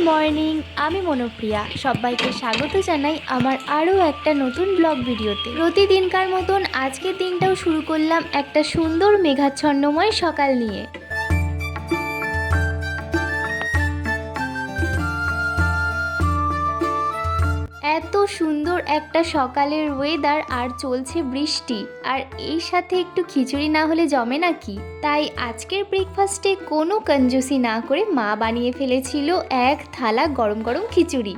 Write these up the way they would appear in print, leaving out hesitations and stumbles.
Morning, আমি মনোপ্রিয়া। সবাইকে স্বাগত জানাই আমার আরও একটা নতুন ব্লগ ভিডিওতে। প্রতিদিনকার মতন আজকের দিনটাও শুরু করলাম একটা সুন্দর মেঘাচ্ছন্নময় সকাল নিয়ে। এত সুন্দর একটা সকালের ওয়েদার, আর চলছে বৃষ্টি, আর এই সাথে একটু খিচুড়ি না হলে জমে নাকি। তাই আজকের ব্রেকফাস্টে কোনো কঞ্জুসি না করে মা বানিয়ে ফেলেছিল এক থালা গরম গরম খিচুড়ি।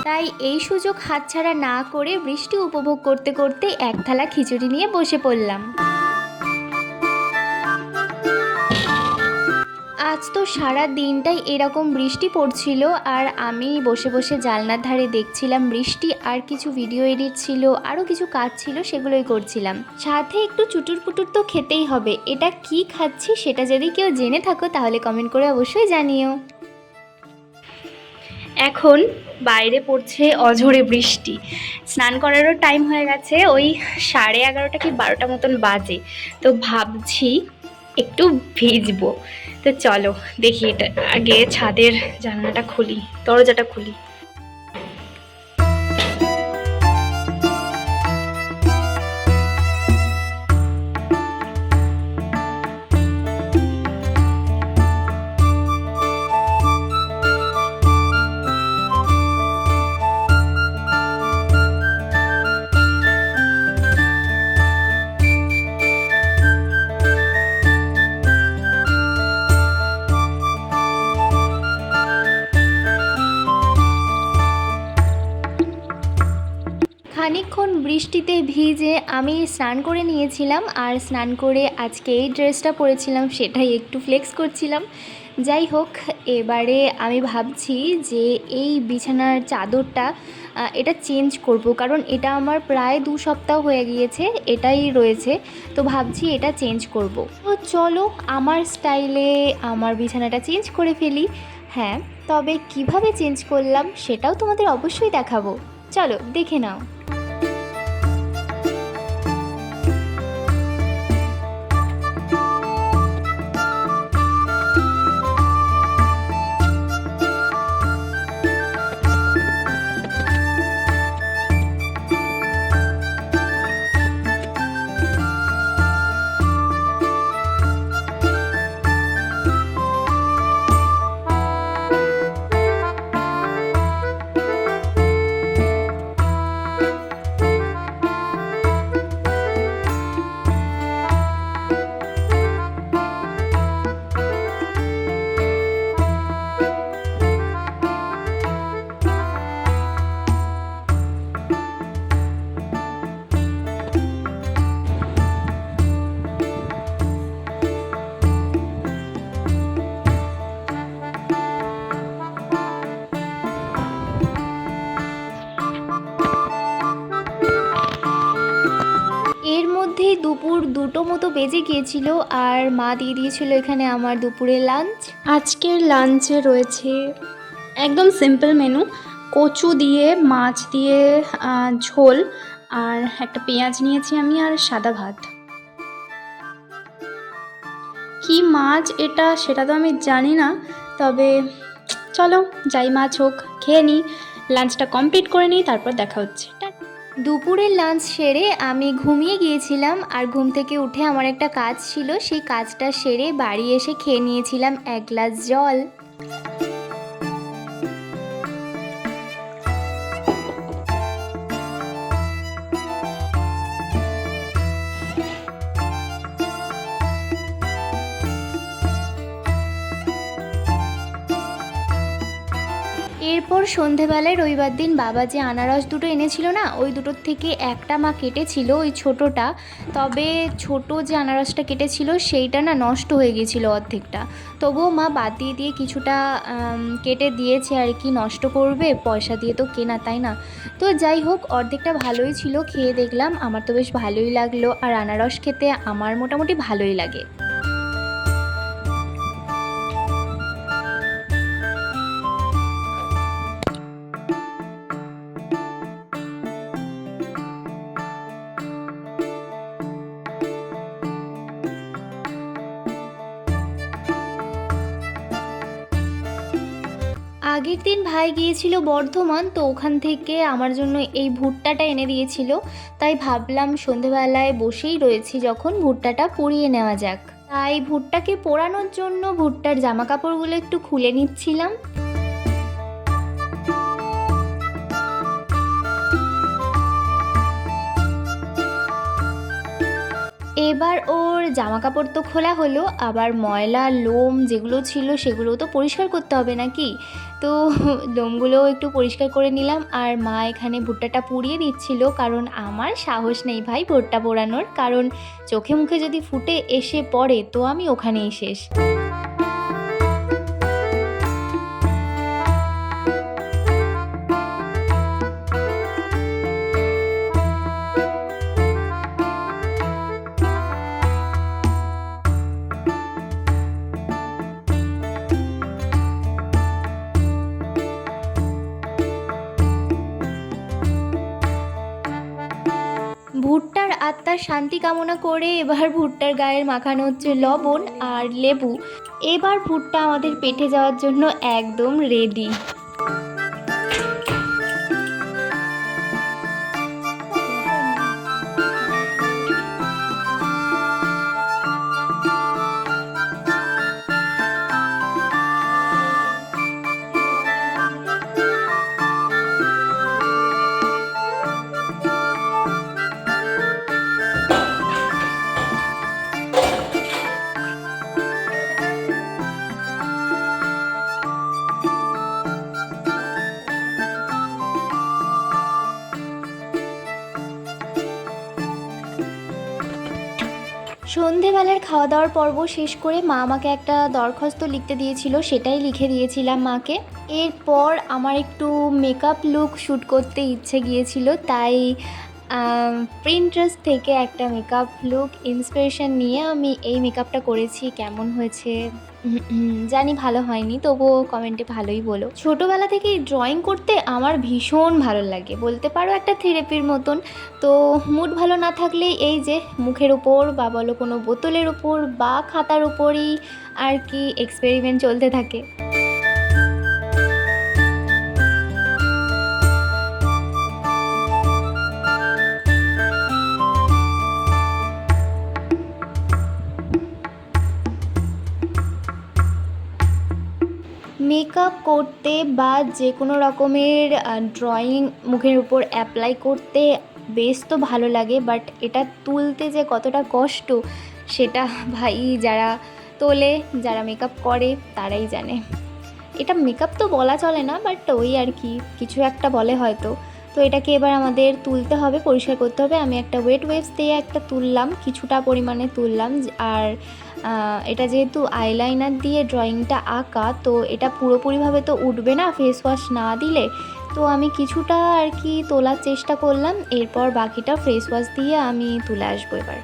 তাই এই সুযোগ হাতছাড়া না করে বৃষ্টি উপভোগ করতে করতে এক থালা খিচুড়ি নিয়ে বসে পড়লাম। আজ তো সারা দিনটাই এরকম বৃষ্টি পড়ছিল, আর আমি বসে বসে জানলার ধারে দেখছিলাম বৃষ্টি, আর কিছু ভিডিও এডিট ছিল, আরও কিছু কাজ ছিল, সেগুলোই করছিলাম। সাথে একটু চুটুর পুটুর তো খেতেই হবে। এটা কি খাচ্ছি সেটা যদি কেউ জেনে থাকো তাহলে কমেন্ট করে অবশ্যই জানিও। এখন বাইরে পড়ছে অঝোরে বৃষ্টি। স্নান করারও টাইম হয়ে গেছে, ওই 11:30 কি 12টা মতন বাজে। তো ভাবছি একটু ভিজবো। তো চলো দেখি, এটা আগে ছাদের জানালাটা খুলি, দরজাটা খুলি। খানিকক্ষণ বৃষ্টিতে ভিজে আমি স্নান করে নিয়েছিলাম, আর স্নান করে আজকে এই ড্রেসটা পরেছিলাম, সেটাই একটু ফ্লেক্স করছিলাম। যাই হোক, এবারে আমি ভাবছি যে এই বিছানার চাদরটা এটা চেঞ্জ করব, কারণ এটা আমার প্রায় 2 সপ্তাহ হয়ে গিয়েছে এটাই রয়েছে। তো ভাবছি এটা চেঞ্জ করব। তো চলো আমার স্টাইলে আমার বিছানাটা চেঞ্জ করে ফেলি। হ্যাঁ, তবে কিভাবে চেঞ্জ করলাম সেটাও তোমাদের অবশ্যই দেখাবো। চলো দেখে নাও। এর মধ্যেই দুপুর 2টো মতো বেজে গিয়েছিল, আর মা দিয়ে দিয়েছিল এখানে আমার দুপুরের লাঞ্চ। আজকের লাঞ্চে রয়েছে একদম সিম্পল মেনু, কচু দিয়ে মাছ দিয়ে ঝোল, আর একটা পেঁয়াজ নিয়েছি আমি, আর সাদা ভাত। কি মাছ এটা সেটা তো আমি জানি না, তবে চলো যাই মাছ হোক, খেয়ে নিই, লাঞ্চটা কমপ্লিট করে নিই, তারপর দেখা হচ্ছে। দুপুরের লাঞ্চ সেরে আমি ঘুমিয়ে গিয়েছিলাম, আর ঘুম থেকে উঠে আমার একটা কাজ ছিল, সেই কাজটা সেরে বাড়ি এসে খেয়ে নিয়েছিলাম 1 গ্লাস জল। এরপর সন্ধেবেলায় রবিবার দিন বাবা যে আনারস দুটো এনেছিল না, ওই দুটোর থেকে একটা মা কেটেছিল, ওই ছোটোটা। তবে ছোট যে আনারসটা কেটেছিল সেইটা না নষ্ট হয়ে গিয়েছিল অর্ধেকটা। তবুও মা বাদ দিয়ে দিয়ে কিছুটা কেটে দিয়েছে আর কি, নষ্ট করবে, পয়সা দিয়ে তো কেনা, তাই না? তো যাই হোক, অর্ধেকটা ভালোই ছিল, খেয়ে দেখলাম, আমার তো বেশ ভালোই লাগলো। আর আনারস খেতে আমার মোটামুটি ভালোই লাগে। আগের দিন ভাই গিয়েছিল বর্ধমান, তো ওখান থেকে আমার জন্য এই ভুট্টাটা এনে দিয়েছিল। তাই ভাবলাম সন্ধেবেলায় বসেই রয়েছি যখন, ভুট্টাটা পুড়িয়ে নেওয়া যাক। তাই ভুট্টাকে পোড়ানোর জন্য ভুট্টার জামা কাপড়গুলো একটু খুলে নিচ্ছিলাম। এবার ওর জামা কাপড় তো খোলা হলো, আবার ময়লা লোম যেগুলো ছিল সেগুলোও তো পরিষ্কার করতে হবে নাকি। তো লোমগুলোও একটু পরিষ্কার করে নিলাম। আর মা এখানে ভুট্টাটা পুড়িয়ে দিচ্ছিল, কারণ আমার সাহস নেই ভাই ভুট্টা পোড়ানোর, কারণ চোখে মুখে যদি ফুটে এসে পড়ে তো আমি ওখানেই শেষ। ভুট্টার আত্মার শান্তি কামনা করে এবার ভুট্টার গায়ের মাখানো হচ্ছে লবণ আর লেবু। এবার ভুট্টা আমাদের পেটে যাওয়ার জন্য একদম রেডি। সন্ধেবেলার খাওয়া দাওয়ার পর্ব শেষ করে মা আমাকে একটা দরখাস্ত লিখতে দিয়েছিল, সেটাই লিখে দিয়েছিলাম মাকে। এরপর আমার একটু মেকআপ লুক শ্যুট করতে ইচ্ছে গিয়েছিল, তাই প্রিন্টারেস্ট থেকে একটা মেকআপ লুক ইন্সপিরেশন নিয়ে আমি এই মেকআপটা করেছি। কেমন হয়েছে জানি ভালো হয়নি, তবুও কমেন্টে ভালোই বলো। ছোটোবেলা থেকেই ড্রয়িং করতে আমার ভীষণ ভালো লাগে, বলতে পারো একটা থেরাপির মতন। তো মুড ভালো না থাকলে এই যে মুখের ওপর বা বলো কোনো বোতলের ওপর বা খাতার ওপরই আর কি এক্সপেরিমেন্ট চলতে থাকে। মেকআপ করতে বা যে কোনো রকমের ড্রয়িং মুখের উপর অ্যাপ্লাই করতে বেশ তো ভালো লাগে, বাট এটা তুলতে যে কতটা কষ্ট সেটা ভাই যারা তোলে, যারা মেকআপ করে তারাই জানে। এটা মেকআপ তো বলা চলে না, বাট ওই আর কি কিছু একটা বলে হয়তো। তো এটাকে এবার আমাদের তুলতে হবে, পরিষ্কার করতে হবে। আমি একটা ওয়েট ওয়েভস দিয়ে একটা তুললাম, কিছুটা পরিমাণে তুললাম। আর এটা যেহেতু আইলাইনার দিয়ে ড্রয়িংটা আঁকা, তো এটা পুরোপুরিভাবে তো উঠবে না ফেস ওয়াশ না দিলে। তো আমি কিছুটা আর কি তোলার চেষ্টা করলাম, এরপর বাকিটা ফেস ওয়াশ দিয়ে আমি তুলে আসবো এবার।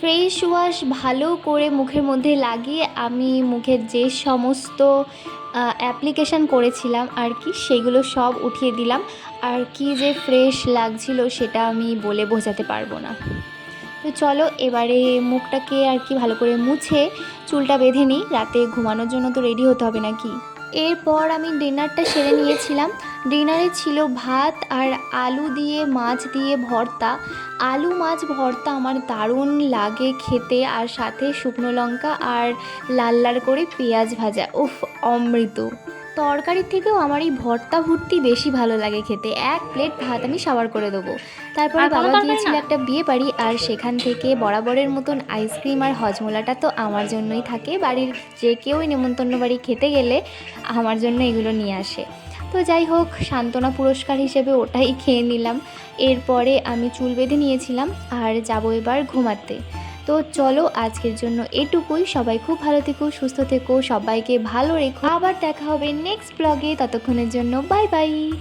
ফেস ওয়াশ ভালো করে মুখের মধ্যে লাগিয়ে আমি মুখের যে সমস্ত অ্যাপ্লিকেশান করেছিলাম আর কি, সেগুলো সব উঠিয়ে দিলাম। আর কি যে ফ্রেশ লাগছিল সেটা আমি বলে বোঝাতে পারবো না। তো চলো এবারে মুখটাকে আর কি ভালো করে মুছে চুলটা বেঁধে নিই, রাতে ঘুমানোর জন্য তো রেডি হতে হবে নাকি। এরপর আমি ডিনারটা সেরে নিয়েছিলাম। ডিনারে ছিল ভাত আর আলু দিয়ে মাছ দিয়ে ভর্তা। আলু মাছ ভর্তা আমার দারুণ লাগে খেতে, আর সাথে শুকনো লঙ্কা আর লাল লাল করে পেঁয়াজ ভাজা, উফ, অমৃত। তরকারির থেকেও আমার এই ভর্তা ভর্তি বেশি ভালো লাগে খেতে। এক প্লেট ভাত আমি সাবার করে দেবো। তারপরে আর কোনো বাবা তরকারি গিয়েছিল না? একটা বিয়ে বাড়ি, আর সেখান থেকে বরাবরের মতন আইসক্রিম আর হজমোলাটা তো আমার জন্যই থাকে। বাড়ির যে কেউই নেমন্তন্ন বাড়ি খেতে গেলে আমার জন্য এগুলো নিয়ে আসে। তো যাই হোক, সান্ত্বনা পুরস্কার হিসেবে ওটাই খেয়ে নিলাম। এরপরে আমি চুল বেঁধে নিয়েছিলাম আর যাবো এবার ঘুমাতে। তো চলো আজকের জন্য এটুকুই। সবাই খুব ভালো থেকো, সুস্থ থেকো, সবাইকে ভালো রেখো। আবার দেখা হবে নেক্সট ব্লগে। ততক্ষণের জন্য বাই বাই।